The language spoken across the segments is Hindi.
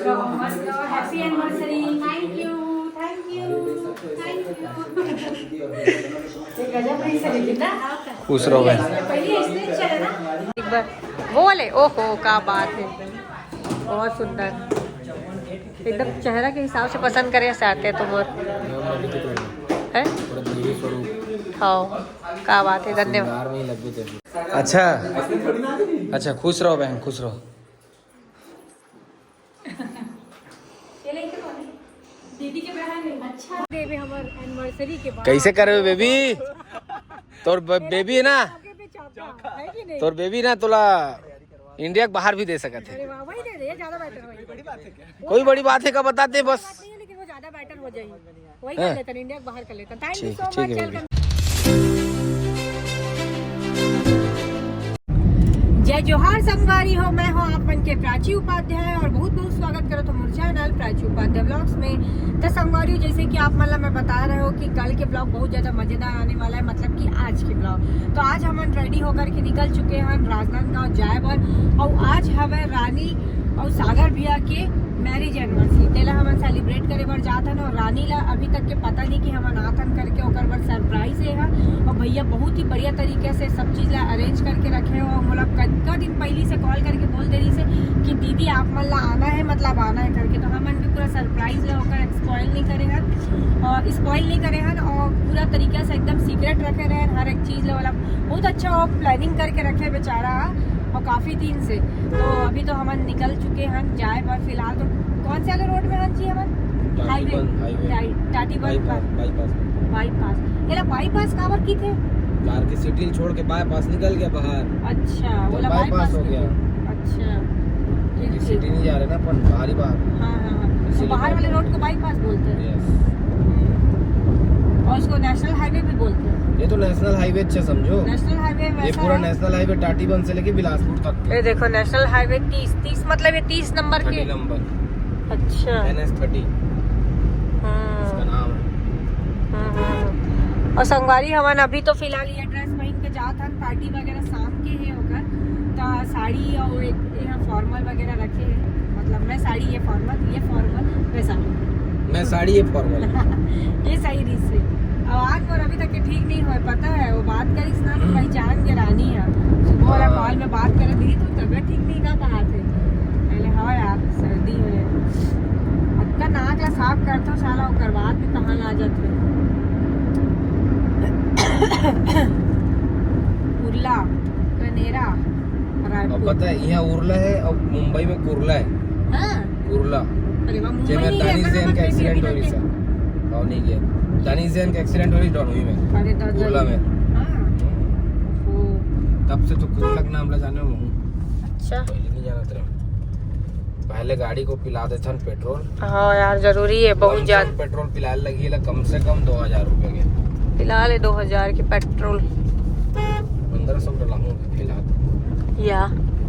रहो मस्त रहो। Happy anniversary. Thank you thank you thank you. गजब नहीं सर कितना खुश रहो बहन। पहले इसने चले ना एक बार वो वाले ओहो क्या बात है, बहुत सुंदर एकदम चेहरा के हिसाब से पसंद करे ऐसे आते हैं तुम और है। हाँ क्या बात है, धन्यवाद। अच्छा अच्छा खुश रहो बहन खुश रहो। दीदी के बहन अच्छा बेबी हमारे एनिवर्सरी के बाद कैसे कर रहे हो बेबी? तोर बेबी है ना, है कि नहीं? तोर बेबी ना तोला इंडिया के बाहर भी दे सकते है। अरे वाह, वही दे दे, ज्यादा बेटर वही। कोई बड़ी बात है का बताते बस। नहीं है, लेकिन वो ज्यादा बेटर हो जाएगी, वही कर लेते हैं, इंडिया के बाहर कर लेते हैं। थैंक यू सो ठीक है मच। बेबी। जय जोहार संगवारी हो, मैं हूँ आप मन के प्राची उपाध्याय और बहुत बहुत स्वागत करो तुम चैनल प्राची उपाध्याय ब्लॉग्स में। तो संगवारी जैसे कि आप मतलब मैं बता रहे हो कि कल के ब्लॉग बहुत ज़्यादा मज़ेदार आने वाला है, मतलब कि आज के ब्लॉग। तो आज हम रेडी होकर के निकल चुके हैं राजनांदगांव जाए बर, और आज हमें रानी और सागर भैया के मैरिज एनिवर्सरी तेला हम सेलिब्रेट करे बर जात हन। और रानी ला अभी तक के पता नहीं कि हम नाथन करके ओकर बर सरप्राइज है। और भैया बहुत ही बढ़िया तरीके से सब चीज़ ला अरेंज करके रखे हो। मोला कई दिन पहले से कॉल करके बोल दे रही से कि दीदी आप मन ला आना है, मतलब आना है करके। तो हम भी पूरा सरप्राइज ला होकर स्पॉइल नहीं करे हन और स्पॉइल नहीं करे हन और पूरा तरीके से एकदम सीक्रेट रखे रहे हर एक चीज़ ला। मतलब बहुत अच्छा वो प्लानिंग करके रखे बेचारा और काफ़ी दिन से। तो अभी तो हम निकल चुके हैं जाए पर फिलहाल। तो कौन से वाले रोड में हन जी? हम हाईवे टाटी बाईपास। ये बाईपास कावर की थे? कार की सिटी छोड़ के बाईपास निकल गया बाहर। अच्छा तो बोला बाईपास हो गया। अच्छा सिटी नहीं जा रहे ना अपन बाहर ही बाहर। हाँ हाँ हाँ, तो बाहर वाले रोड को बाईपास बोलते हैं। और उसको नेशनल हाईवे भी बोलते हैं। ये तो नेशनल हाईवे समझो। नेशनल हाईवे ये पूरा नेशनल हाईवे टाटीबंध से लेके बिलासपुर तक। ये देखो नेशनल हाईवे 30 मतलब ये 30 नंबर के नंबर। अच्छा NS30 इसका नाम है। और संगवारी हवन अभी तो फिलहाल ये ड्रेस पहन के जात हन, पार्टी वगैरह शाम के है होकर। तो साड़ी और एक फॉर्मल वगैरह रखे हैं, मतलब मैं साड़ी ये फॉर्मल वैसा मैं साड़ी ये फॉर्मल ये सही रीत से। आवाज और अभी तक के ठीक नहीं हुआ, पता है वो बात करी ना तो पहचान के रानी है। सुबह वाला कॉल में बात करे दीदी तो तबियत ठीक नहीं का कहा थे पहले। हाँ यार सर्दी है, अक्का नाक ला साफ करते हो साला और करवात भी कहाँ ला जाते। उर्ला कनेरा और पता है यहाँ उर्ला है और मुंबई में कुर्ला है। हाँ कुर्ला अरे वाह, मुंबई जेमे नहीं है, दानिश जैन का एक्सीडेंट हो रही है। सर और नहीं गया। दानिश जैन का एक्सीडेंट हो रही डॉनवी में अरे दादा कुर्ला में। हाँ ओ तब से तो कुर्ला का नाम ला जाने में हूँ। अच्छा पहले नहीं जाना था। पहले गाड़ी को पिला देते हैं पेट्रोल। हाँ यार जरूरी है बहुत ज्यादा। पेट्रोल पिलाने लगी है कम से कम 2000 रुपए के। फिलहाल 2000 के पेट्रोल 1500 डलाऊंगा फिलहाल। या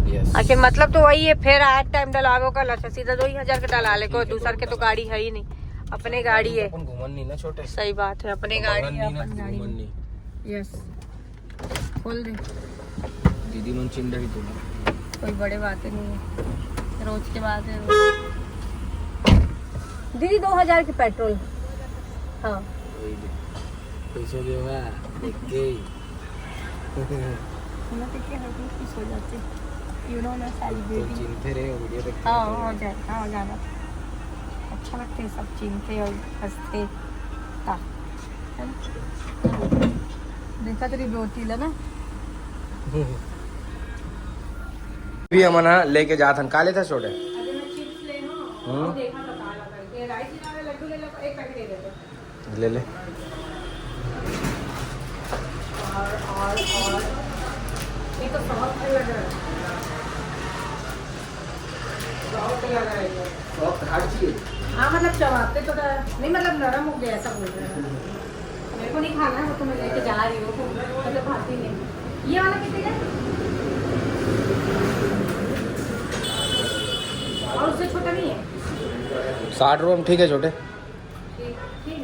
यस आखिर मतलब तो वही है, फिर आज टाइम डलागो का लक्षा सीधा 2000 के डला ले को। दूसर के तो गाड़ी है ही नहीं, अपने गाड़ी है। अपन घूमन नहीं ना छोटे। सही बात है, अपने गाड़ी है, अपन गाड़ी घूमन में। नहीं। यस खोल दे, दीदी मन चिंडरी तो कोई बड़े बातें नहीं है, रोज के बाद है। दीदी 2000 के पेट्रोल। हाँ पैसे जो है देख के मैं तो क्या हर खुश हो जाते यू नो ना सेलिब्रेटिंग। चिंते रहे वीडियो देख। हाँ हो जाए, हाँ गाना अच्छा लगते हैं, सब चिंते और हंसते ता है ना? देखा तेरी बेटी ला ना भी हम ना लेके जात हन काले था छोटे। अरे मैं चिप्स ले लो और देखा तो काला करके राइस वाले लड्डू ले लो, एक पैकेट दे दो ले ले। और ये तो बहुत लग रहा है, बहुत लग रहा है ये। हाँ मतलब चबाते तो नहीं, मतलब नरम हो गया ऐसा बोल रहे हैं। मेरे को नहीं खाना है, वो तो मैं लेके जा रही हूँ, मतलब खाती नहीं। ये वाला कितने का? और उससे छोटा नहीं है? 60 रुपये में ठीक है छोटे। ठीक है।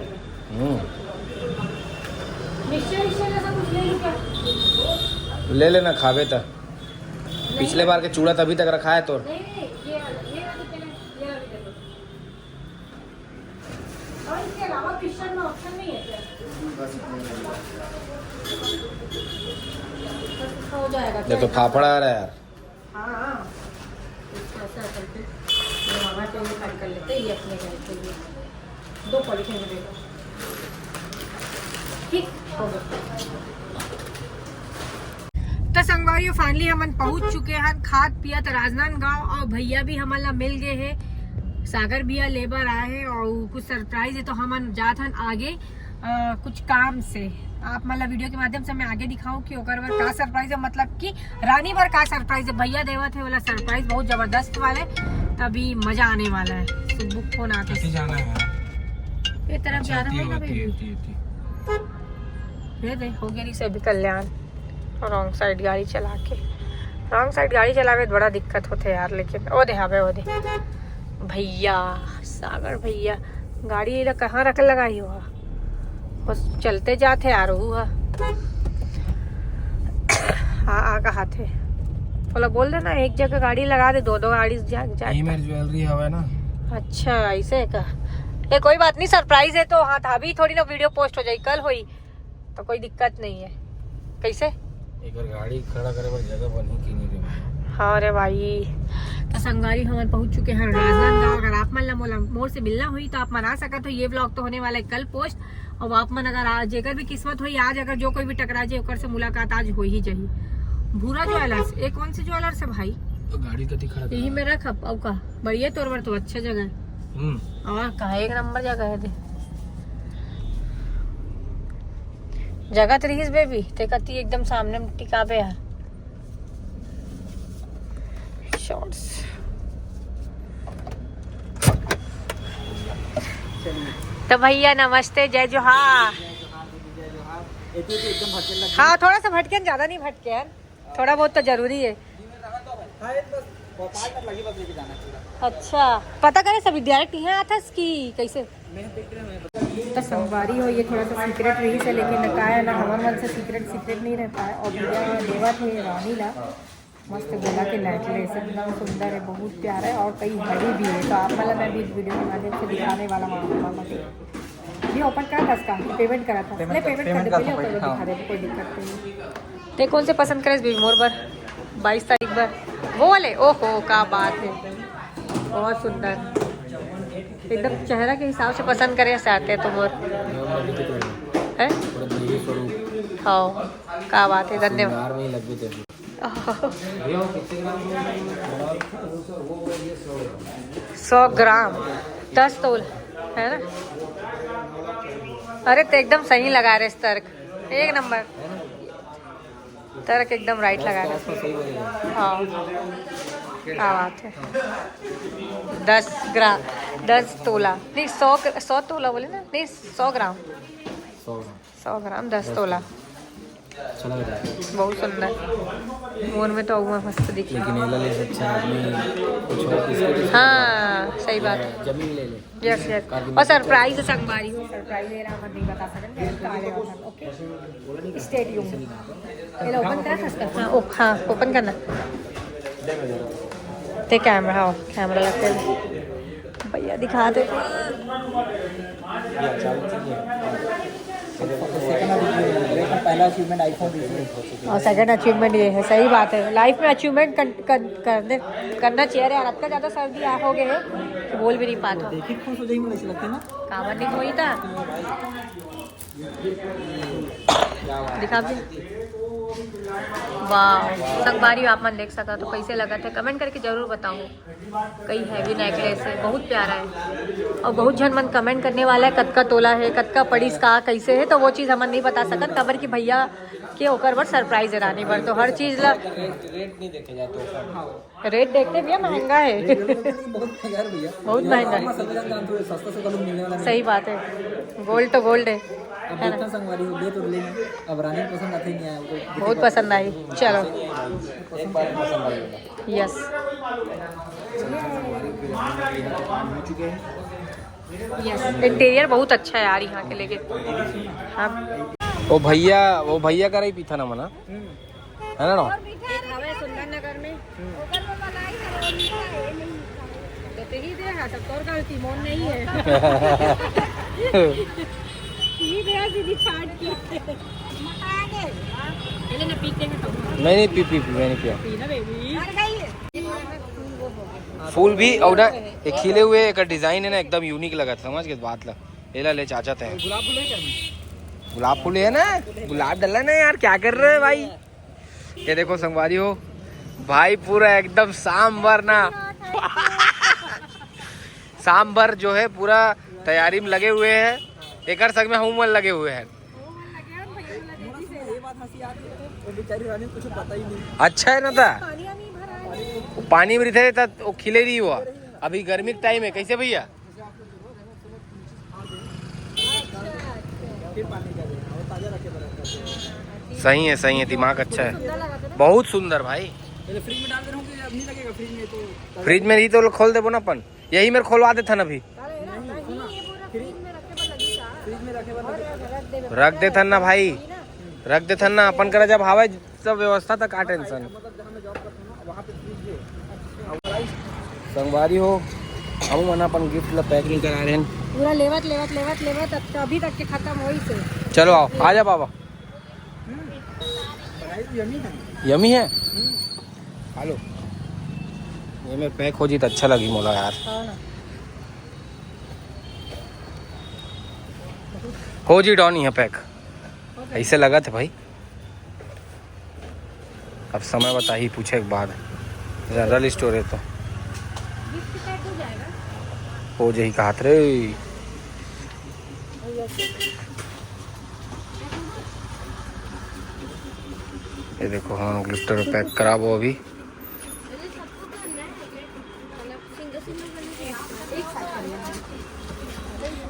मिक्सचर ऐसा कुछ ले लूँ क्या? ले लेना खावे तक। पिछले बार के चूड़ा तभी तक रखा है तो। नहीं ये वाला कितने का? ये वाला कितने का? ऑप्शन नहीं है क्या? हो जाएगा ये तो फाफड़ा आ रहा है यार। हाँ इसको ऐसा करके ये मामा के लिए पैक कर लेते हैं, ये अपने घर के लिए 2 पॉलीथीन में दे दो। ठीक हो गया। तो संगवारी फाइनली हम पहुंच चुके हैं खाद पिया तो राजनांदगांव, और भैया भी हमारा मिल गए हैं, सागर भैया लेबर आए हैं और कुछ सरप्राइज है तो हम जात हन आगे कुछ काम से। आप मतलब वीडियो के माध्यम से मैं आगे दिखाऊं कि ओकर बर का सरप्राइज है, मतलब कि रानी भर का सरप्राइज है। भैया देवत है वाला सरप्राइज बहुत जबरदस्त वाले, तभी मजा आने वाला है। सुबह फोन आके जाना है ये तरफ जाना है ना बेबी। ये दे हो गया से भी कल्याण रॉन्ग साइड गाड़ी चला के, रॉन्ग साइड गाड़ी चलावे तो बड़ा दिक्कत होते यार। लेकिन ओ दे हावे ओ दे भैया सागर भैया गाड़ी ये कहाँ रख लगाई हुआ, बस चलते जाते आ रहा। हाँ आ कहा थे बोला बोल देना एक जगह गाड़ी लगा दे, 2 गाड़ी जा ज्वेलरी हवा ना। अच्छा ऐसे का, ये कोई बात नहीं सरप्राइज है तो। हाँ अभी थोड़ी ना वीडियो पोस्ट हो जाए, कल हुई तो कोई दिक्कत नहीं है। कैसे एक गाड़ी खड़ा करे पर जगह बनी कि नहीं रे। हाँ अरे भाई तो संगवारी हम पहुंच चुके हैं राजनांदगांव। अगर आप मन मोर से मिलना हुई तो आप मना सकते हो। ये ब्लॉग तो होने वाला है कल पोस्ट, और आप मन अगर आज जेकर भी किस्मत हुई आज, अगर जो कोई भी टकरा जाए ओकर से मुलाकात आज हो ही जाही। भूरा ज्वेलर्स, एक कौन से ज्वेलर्स है भाई? तो गाड़ी कति खड़ा यही में रख अब का बढ़िया तौर पर तो अच्छा जगह है। और कहा 1 नंबर जगह है दे जगह तो रहीस बेबी ते कती एकदम सामने टिकाबे यार शॉर्ट्स। तो भैया नमस्ते, जय जोहार। हाँ थोड़ा सा भटके, ज्यादा नहीं भटके, थोड़ा बहुत तो जरूरी है। अच्छा पता करे सभी डायरेक्ट यहाँ आता कि कैसे? तो संगवारी हो ये थोड़ा सा सीक्रेट रही से, लेकिन का है ना हमारे मन से सीक्रेट नहीं रहता है। और भैया देवा थे रानी ला मस्त गोला के नेकलेस एकदम सुंदर है, बहुत प्यारा है और कई हरी भी है। तो आप मतलब मैं भी वीडियो के माध्यम से दिखाने वाला मामा ये ओपन करा था, इसका पेमेंट करा था, नहीं पेमेंट कर दे पहले ऊपर दिखा दे, कोई दिक्कत नहीं। ते कौन से पसंद करे भी मोर पर 22 तारीख पर वो वाले? ओहो क्या बात है, बहुत सुंदर एकदम चेहरा के हिसाब से पसंद करे ऐसे आते हैं तो मोर है। हाँ क्या बात है, धन्यवाद। 100 ग्राम 10 तोल है ना। अरे तो एकदम सही लगा रहे इस तर्क, 1 नंबर तर्क एकदम राइट लगा रहे। हाँ क्या बात है। 10 ग्राम 10 तोला नहीं 100 तोला बोले ना, नहीं 100 ग्राम 100 ग्राम 10 तोला बहुत सुंदर। मोर में तो मस्त दिख हाँ सही बात है। यस यस और सरप्राइज संगवारी हो, सरप्राइज ले रहा हम नहीं बता सकते। ओके स्टेडियम ओपन करा। हाँ ओपन करना ते कैमरा। हाँ कैमरा लगते भैया दिखा दे। पहला अचीवमेंट आईफोन और सेकंड अचीवमेंट ये है। सही बात है, लाइफ में अचीवमेंट करना चाहिए यार। अब का ज़्यादा सर्दी आ हो गए है तो बोल भी नहीं पाता। देखिए खुश हो जाएगी मुझे लगता है ना, कावन नहीं हुई था दिखा भी। वाह संगवारी आप मन देख सका तो कैसे लगा था कमेंट करके जरूर बताओ। कई हैवी नेकलेस है, बहुत प्यारा है और बहुत जन मन कमेंट करने वाला है कद का तोला है, कद का पड़ीस का कैसे है, तो वो चीज़ हमन नहीं बता सकत खबर कि भैया के ओकर पर सरप्राइज है रानी पर। तो हर चीज़ ला रेट नहीं देखे जाते, रेट देखते भैया महंगा है बहुत महंगा है। सस्ता से मिलने वाला सही बात है, गोल्ड तो गोल्ड है ना। संगवारी हो गए तो लेंगे। अब रानी पसंद आती नहीं आया, बहुत पसंद आई। चलो एक बार पसंद आएगा। यस यस इंटीरियर बहुत अच्छा है यार यहाँ के। लेकिन हाँ वो भैया का रही पीथा ना मना है ना। सुंदर नगर में तो ही दे सब तौर का मोन नहीं है। पी गया सीधी छाट के पहले ना पी के तो मैं नहीं पी मैं नहीं पिया। पी ना बेबी फूल भी और ना एक खिले हुए एक डिजाइन है ना एकदम यूनिक लगा, समझ के बात ला। ले चाचा थे गुलाब फूल है क्या? गुलाब फूल है ना, गुलाब डला ना यार, क्या कर रहे हो भाई। ये देखो संगवारी हो भाई, पूरा एकदम सांबर ना सांबर जो है पूरा तैयारी में लगे हुए हैं, एक संग में हम लगे हुए हैं। ये बात हंसी आती है, वो बेचारी रानी को कुछ पता ही नहीं। अच्छा है ना था पानी में थे तो खिले रही हुआ, अभी गर्मी का टाइम है। कैसे भैया फिर पानी का देना, वो ताजा रखे बराबर। सही है, दिमाग अच्छा है, बहुत सुंदर भाई। पहले फ्रिज में डाल दे रहा हूँ कि अब नहीं लगेगा फ्रिज में, तो फ्रिज में नहीं तो खोल दे ना अपन, यही मेरे खोलवा दे था ना अभी, फ्रिज में रखे बराबर। रख दे था ना भाई, रख दे था ना अपन करा, जब हवा सब व्यवस्था था का टेंशन। मतलब जहाँ मैं जॉब करता हूँ ना वहाँ पे फ्रिज है। संगवारी हो हम मना अपन गिफ्ट ला पैकिंग करा रहे हैं पूरा लेवत अभी तक के खत्म होई से। चलो आओ, आ जा बाबा। यमी है। यमी है, हेलो ये में पैक हो जी तो अच्छा लगी मोला यार। हो जी डॉन यहाँ पैक ऐसे लगा था भाई। अब समय बता ही पूछे एक बाद, जनरल स्टोर है तो हो जाही कहा रे। ये देखो हम गिफ्ट पैक कराबो अभी।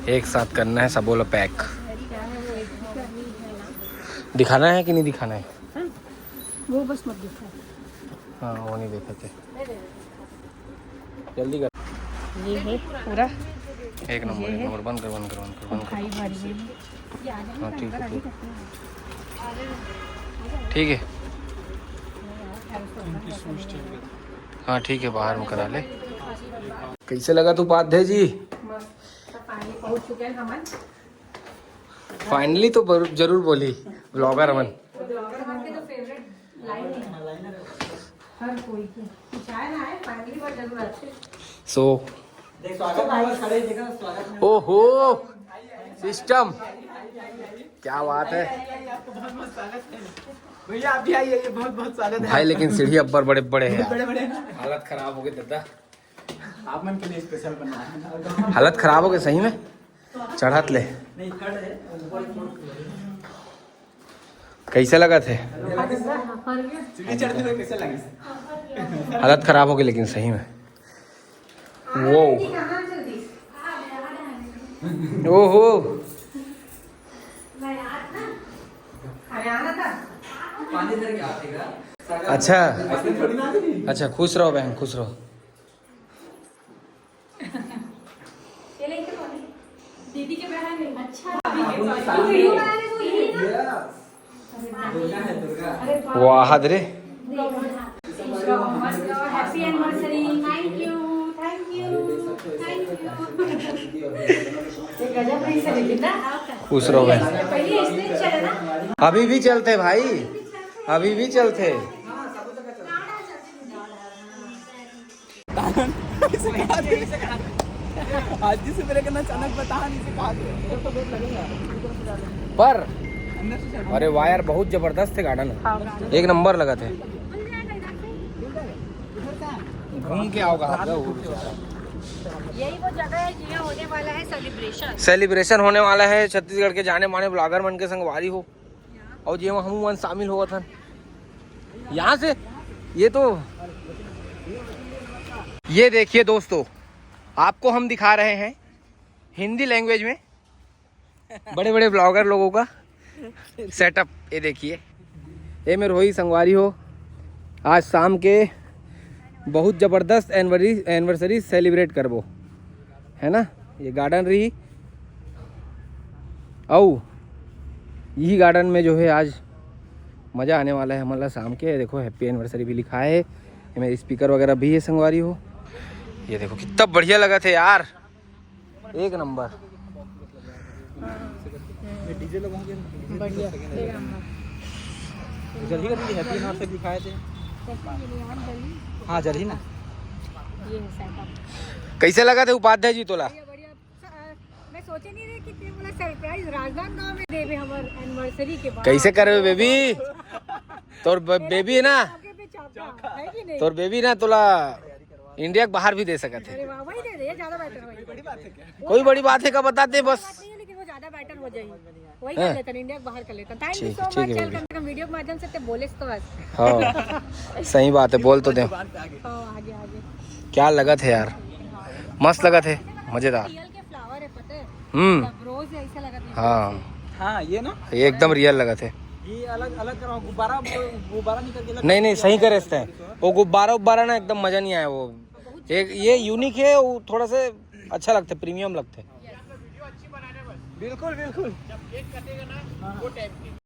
एक साथ करना है सब बोला पैक। दिखाना है कि नहीं दिखाना है? वो बस मत दिखा। हाँ वो नहीं देखे थे, जल्दी कर। ये है पूरा एक नंबर बंद कर। भाई भारी हाँ ठीक है हाँ ठीक है, बाहर में करा ले। कैसे लगा तू उपाध्याय जी? पहुंच चुके हैं हम। फाइनली तो जरूर बोली ब्लॉगर अमन। हर कोई की कुछ आए ना आए फाइनली बात जरूर अच्छे। सो ओहो सिस्टम, क्या बात है भैया आप भी आइए, ये बहुत स्वागत है भाई। लेकिन सीढ़ी अब्बर बड़े बड़े हैं, बड़े हालत खराब हो गई दादा। आप मन के लिए स्पेशल बना है। हालत खराब हो गई सही में, चढ़ात ले। नहीं थर्ड है। कैसे लगा थे? सीढ़ी चढ़ते हुए कैसे लगी? हालत खराब हो गई लेकिन सही में। वो ओहो पानी इधर क्या आएगा? अच्छा खुश रहो बहन, खुश रहो। दीदी के बहन है। अच्छा दुर्गा है, दुर्गा। वाह रे हैप्पी एनिवर्सरी। थैंक यू गजब नहीं से लेकिन ना खुश रहो बहन। पहले स्टेज चले ना। अभी भी चलते भाई, अभी भी चलते। आज जी से मेरे करना अचानक बता नहीं से कहा पर अरे वायर बहुत जबरदस्त थे, गार्डन एक नंबर लगा थे। घूम के आओगा यही वो जगह है जहाँ होने वाला है सेलिब्रेशन होने वाला है। छत्तीसगढ़ के जाने माने ब्लॉगर मन के संगवारी हो और जी हम मन शामिल हुआ था यहाँ से। ये देखिए दोस्तों, आपको हम दिखा रहे हैं हिंदी लैंग्वेज में बड़े बड़े ब्लॉगर लोगों का सेटअप। ये देखिए, ये मेरे रोही संगवारी हो आज शाम के बहुत ज़बरदस्त एनिवर्सरी सेलिब्रेट करबो, है ना। ये गार्डन रही और यही गार्डन में जो है आज मज़ा आने वाला है हमारा शाम के। देखो हैप्पी एनिवर्सरी भी लिखा है, मेरे स्पीकर वगैरह भी है संगवारी हो। ये देखो कितना बढ़िया लगा थे यार, एक नंबर। डीजे लोगों के बढ़िया जल्दी का दीदी हैप्पी नॉट से दिखाए थे। हाँ जल्दी ना। ये है सेटअप कैसे लगा थे उपाध्याय जी तोला? बढ़िया। मैं सोचे नहीं रही कि ते बोला सरप्राइज राजनांदगांव में देवे हमार एनिवर्सरी के बाद। कैसे कर रहे हो बेबी? तोर बेबी है ना, आगे पे चापा है कि नहीं? तोर बेबी ना तोला इंडिया के बाहर भी दे सकते अरे थे। वाह, वही दे दे, ज्यादा बेटर होगी। कोई बड़ी बात है का बताते बस। बात नहीं है, लेकिन वो ज्यादा बेटर हो जाएगी। वही हाँ। कर लेते इंडिया के बाहर कर लेते। थैंक यू ठीक सो है मच। चल बेबी। कम से कम वीडियो के माध्यम से ते बोले तो बस। हाँ सही बात है, बोल तो दे। हाँ, आगे आगे क्या लगा थे यार, मस्त लगा थे, मजेदार। रियल के फ्लावर है पता है, हम्म, रोज ऐसा लगा था। हाँ हाँ ये ना, ये एकदम रियल लगा थे। ये अलग अलग कराओ, गुब्बारा गुब्बारा निकल के नहीं नहीं सही करे इसने, वो गुब्बारा ना एकदम मजा नहीं आया। वो एक ये यूनिक है, वो थोड़ा से अच्छा लगता है, प्रीमियम लगता है। बिल्कुल बिल्कुल।